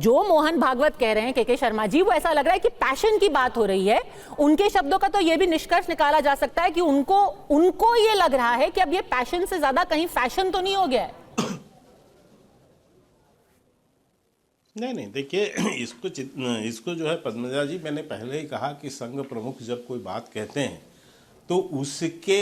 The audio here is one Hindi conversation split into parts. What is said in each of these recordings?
जो मोहन भागवत कह रहे हैं के शर्मा जी, वो ऐसा लग रहा है कि पैशन की बात हो रही है। उनके शब्दों का तो ये भी निष्कर्ष निकाला जा सकता है कि उनको ये लग रहा है कि अब ये पैशन से ज्यादा कहीं फैशन तो नहीं हो गया है। नहीं, देखिए इसको जो है पद्मजा जी, मैंने पहले ही कहा कि संघ प्रमुख जब कोई बात कहते हैं तो उसके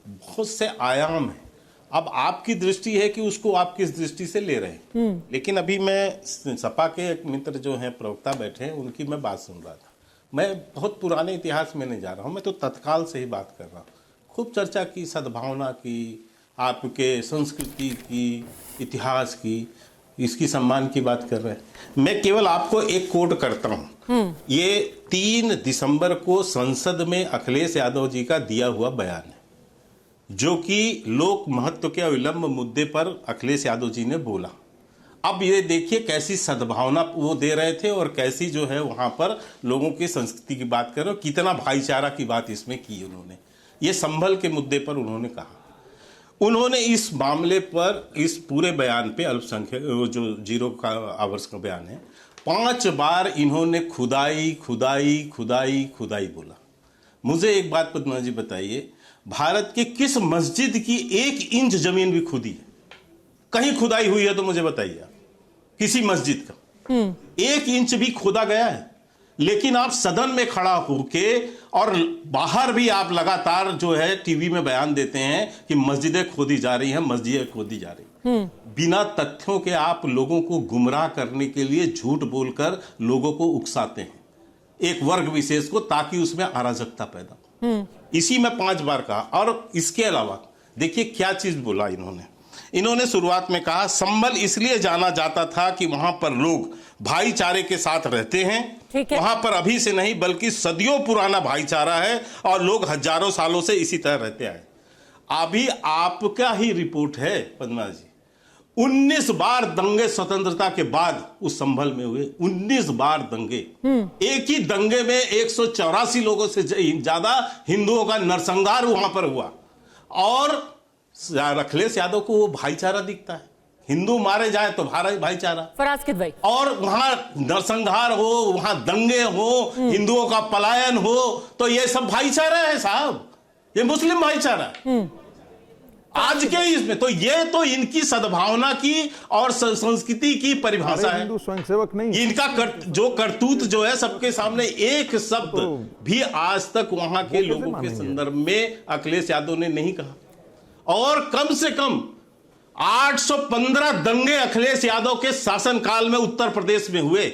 बहुत से आयाम हैं। अब आपकी दृष्टि है कि उसको आप किस दृष्टि से ले रहे हैं, लेकिन अभी मैं सपा के एक मित्र जो हैं प्रवक्ता बैठे हैं, उनकी मैं बात सुन रहा था। मैं बहुत पुराने इतिहास में नहीं जा रहा हूँ, मैं तो तत्काल से ही बात कर रहा हूँ। खूब चर्चा की, सद्भावना की, आपके संस्कृति की, इतिहास की, इसकी सम्मान की बात कर रहे हैं। मैं केवल आपको एक कोट करता हूं। ये 3 दिसंबर को संसद में अखिलेश यादव जी का दिया हुआ बयान है, जो कि लोक महत्व के अविलंब मुद्दे पर अखिलेश यादव जी ने बोला। अब ये देखिए कैसी सद्भावना वो दे रहे थे और कैसी जो है वहां पर लोगों की संस्कृति की बात कर रहे हो, कितना भाईचारा की बात इसमें की उन्होंने। ये संभल के मुद्दे पर उन्होंने कहा। उन्होंने इस मामले पर, इस पूरे बयान पे, अल्पसंख्यक जो 0 आवर्स का बयान है, 5 बार इन्होंने खुदाई खुदाई खुदाई खुदाई बोला। मुझे एक बात पद्मा जी बताइए, भारत के किस मस्जिद की 1 इंच जमीन भी खुदी है? कहीं खुदाई हुई है तो मुझे बताइए आप, किसी मस्जिद का 1 इंच भी खोदा गया है? लेकिन आप सदन में खड़ा होके और बाहर भी आप लगातार जो है टीवी में बयान देते हैं कि मस्जिदें खोदी जा रही हैं, मस्जिदें खोदी जा रही हैं। बिना तथ्यों के आप लोगों को गुमराह करने के लिए झूठ बोलकर लोगों को उकसाते हैं, एक वर्ग विशेष को, ताकि उसमें अराजकता पैदा हो। इसी में 5 बार कहा। और इसके अलावा देखिए क्या चीज बोला इन्होंने शुरुआत में कहा, संभल इसलिए जाना जाता था कि वहां पर लोग भाईचारे के साथ रहते हैं। वहां पर अभी से नहीं बल्कि सदियों पुराना भाईचारा है और लोग हजारों सालों से इसी तरह रहते आए। अभी आपका ही रिपोर्ट है पद्मा जी, 19 बार दंगे स्वतंत्रता के बाद उस संभल में हुए, 19 बार दंगे। एक ही दंगे में 184 लोगों से ज्यादा हिंदुओं का नरसंहार वहां पर हुआ। और अखिलेश यादव को वो भाईचारा दिखता है, हिंदू मारे जाए तो भाईचारा। फराज भाई, और वहां नरसंहार हो, वहां दंगे हो, हिंदुओं का पलायन हो, तो ये सब भाईचारा है साहब, ये मुस्लिम भाईचारा आज के इसमें। तो ये तो इनकी सद्भावना की और संस्कृति की परिभाषा है। हिंदू स्वयंसेवक नहीं, इनका जो करतूत जो है सबके सामने, एक शब्द भी आज तक वहां के लोगों के संदर्भ में अखिलेश यादव ने नहीं कहा। और कम से कम 815 दंगे अखिलेश यादव के शासनकाल में उत्तर प्रदेश में हुए,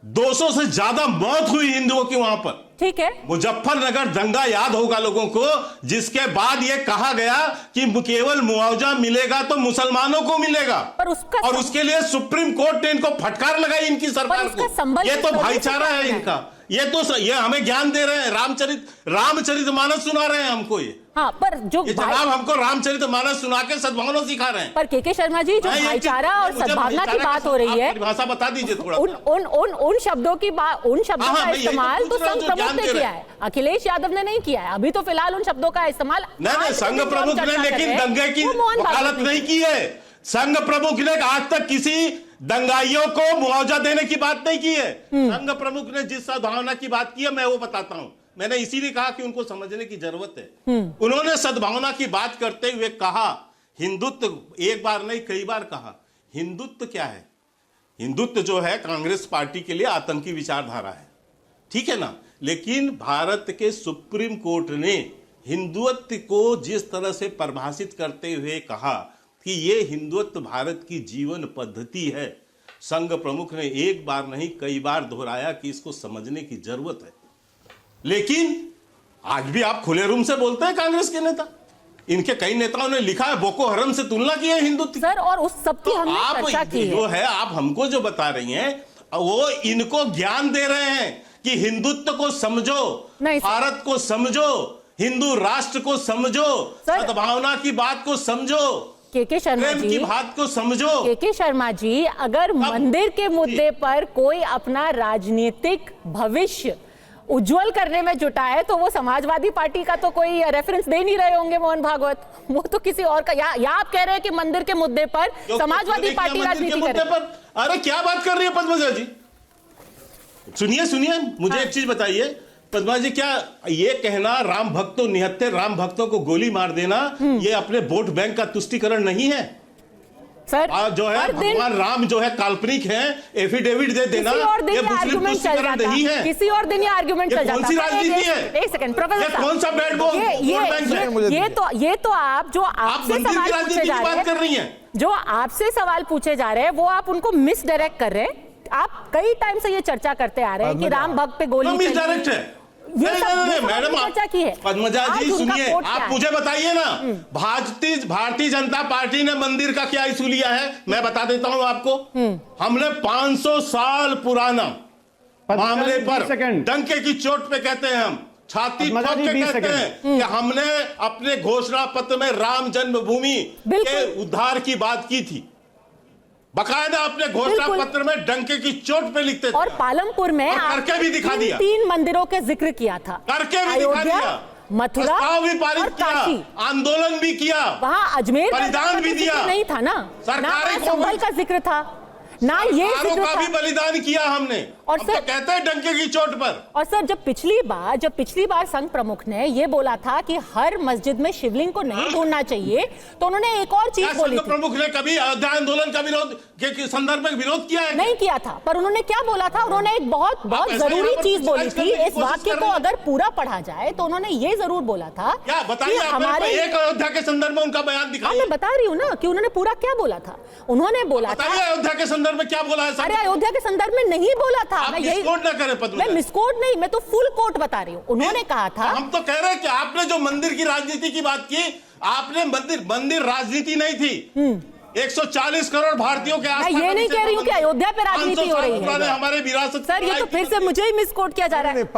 200 से ज्यादा मौत हुई हिंदुओं की वहां पर। ठीक है, मुजफ्फरनगर दंगा याद होगा लोगों को, जिसके बाद यह कहा गया कि केवल मुआवजा मिलेगा तो मुसलमानों को मिलेगा, और उसके लिए सुप्रीम कोर्ट ने इनको फटकार लगाई इनकी सरकार को। ये तो भाईचारा है इनका, ये हमें ज्ञान दे रहे हैं, रामचरितमानस सुना रहे हैं हमको ये। हाँ, पर जो जनाब हमको रामचरितमानस सुना के सद्भावना सिखा रहे हैं। पर के शर्मा जी, जो भाईचारा और सद्भावना की बात हो रही है, भाषा बता दीजिए थोड़ा। उन शब्दों की बात, उन शब्दों का इस्तेमाल तो संघ प्रमुख ने किया है, अखिलेश यादव ने नहीं किया है। अभी तो फिलहाल उन शब्दों का इस्तेमाल नहीं, संघ प्रमुख ने, लेकिन दंगे की वकालत नहीं की है। संघ प्रमुख ने आज तक किसी दंगाइयों को मुआवजा देने की बात नहीं की है। संघ प्रमुख ने जिस सद्भावना की बात की है मैं वो बताता हूं। मैंने इसीलिए कहा कि उनको समझने की जरूरत है। उन्होंने सद्भावना की बात करते हुए कहा, हिंदुत्व, एक बार नहीं कई बार कहा, हिंदुत्व क्या है? हिंदुत्व जो है कांग्रेस पार्टी के लिए आतंकी विचारधारा है, ठीक है ना। लेकिन भारत के सुप्रीम कोर्ट ने हिंदुत्व को जिस तरह से परिभाषित करते हुए कहा कि ये हिंदुत्व भारत की जीवन पद्धति है, संघ प्रमुख ने एक बार नहीं कई बार दोहराया कि इसको समझने की जरूरत है। लेकिन आज भी आप खुले रूम से बोलते हैं कांग्रेस के नेता, इनके कई नेताओं ने लिखा है, बोको हरम से तुलना की है हिंदुत्व सर, और उस सब की हमने चर्चा की है। जो है आप हमको जो बता रही हैं वो इनको ज्ञान दे रहे हैं कि हिंदुत्व को समझो, भारत को समझो, हिंदू राष्ट्र को समझो, सद्भावना की बात को समझो, के शर्मा जी की बात को समझो। के शर्मा जी, अगर मंदिर के मुद्दे पर कोई अपना राजनीतिक भविष्य उज्जवल करने में जुटा है, तो वो समाजवादी पार्टी का तो कोई रेफरेंस दे नहीं रहे होंगे मोहन भागवत, वो तो किसी और का। या आप कह रहे हैं कि मंदिर के मुद्दे पर समाजवादी पार्टी राजनीति कर रही है? अरे क्या बात कर रही है पद्मजा जी? सुनिए, मुझे एक चीज बताइए पद्मा जी, क्या ये कहना राम भक्तों निहत्थे राम भक्तों को गोली मार देना ये अपने वोट बैंक का तुष्टिकरण नहीं है? सर जो है भगवान राम जो है काल्पनिक है, एफिडेविट दे देना ये मुस्लिम तुष्टिकरण नहीं है। किसी और दिन ये आर्गुमेंट चल जाता। कौन सी राजनीति है? एक सेकंड प्रोफेसर, कौन सा बैड बॉल ये तो आप जो आपसे सवाल पूछे जा रहे हैं, जो आपसे सवाल पूछे जा रहे हैं वो आप उनको मिस डायरेक्ट कर रहे हैं। आप कई टाइम से ये चर्चा करते आ रहे हैं कि राम भक्त पे गोली मिस डायरेक्ट है। नहीं मैडम, चर्चा की है। पद्मजा जी सुनिए, आप मुझे बताइए ना, भारतीय जनता पार्टी ने मंदिर का क्या इशू लिया है? मैं बता देता हूं आपको। हमने 500 साल पुराना मामले पर डंके की चोट पे कहते हैं, हम छाती ठोक के कहते हैं कि हमने अपने घोषणा पत्र में राम जन्मभूमि के उद्धार की बात की थी। बकायदा अपने घोषणा पत्र में डंके की चोट पे लिखते थे। और पालमपुर में करके भी दिखा दिया, 3 मंदिरों के जिक्र किया था, करके भी दिखा दिया, मथुरा भी पारित किया, आंदोलन भी किया, वहां अजमेर बलिदान भी दिया, नहीं था ना, सरकारी संभल का जिक्र था ना, ये जिक्र का भी बलिदान किया हमने। और सर कहते हैं डंके की चोट पर। और सर जब पिछली बार संघ प्रमुख ने ये बोला था कि हर मस्जिद में शिवलिंग को नहीं ढूंढना चाहिए, तो उन्होंने एक और चीज बोली थी। प्रमुख ने कभी अयोध्या आंदोलन का विरोध के संदर्भ में विरोध किया है? नहीं किया था, पर उन्होंने क्या बोला था? उन्होंने एक बहुत जरूरी चीज बोली थी। इस वाक्य को अगर पूरा पढ़ा जाए तो उन्होंने ये जरूर बोला था, क्या बताइए हमारे एक अयोध्या के संदर्भ में उनका बयान दिखाइए। मैं बता रही हूँ ना कि उन्होंने पूरा क्या बोला था। उन्होंने बोला था अयोध्या के संदर्भ में क्या बोला है? अरे अयोध्या के संदर्भ में नहीं बोला था। मैं यही कोट ना करें पद्मा, मैं मिसकोट नहीं, मैं तो फुल कोट बता रही हूँ। उन्होंने कहा था, हम तो कह रहे हैं कि आपने जो मंदिर की राजनीति की बात की, आपने मंदिर राजनीति नहीं थी। 140 करोड़ भारतीयों के आसपास। मैं ये नहीं कह रही हूँ कि अयोध्या पे राजनीति हो रही है। हमारे विरासत सर, ये तो फिर से मुझे ही मिसकोट किया जा रहा है।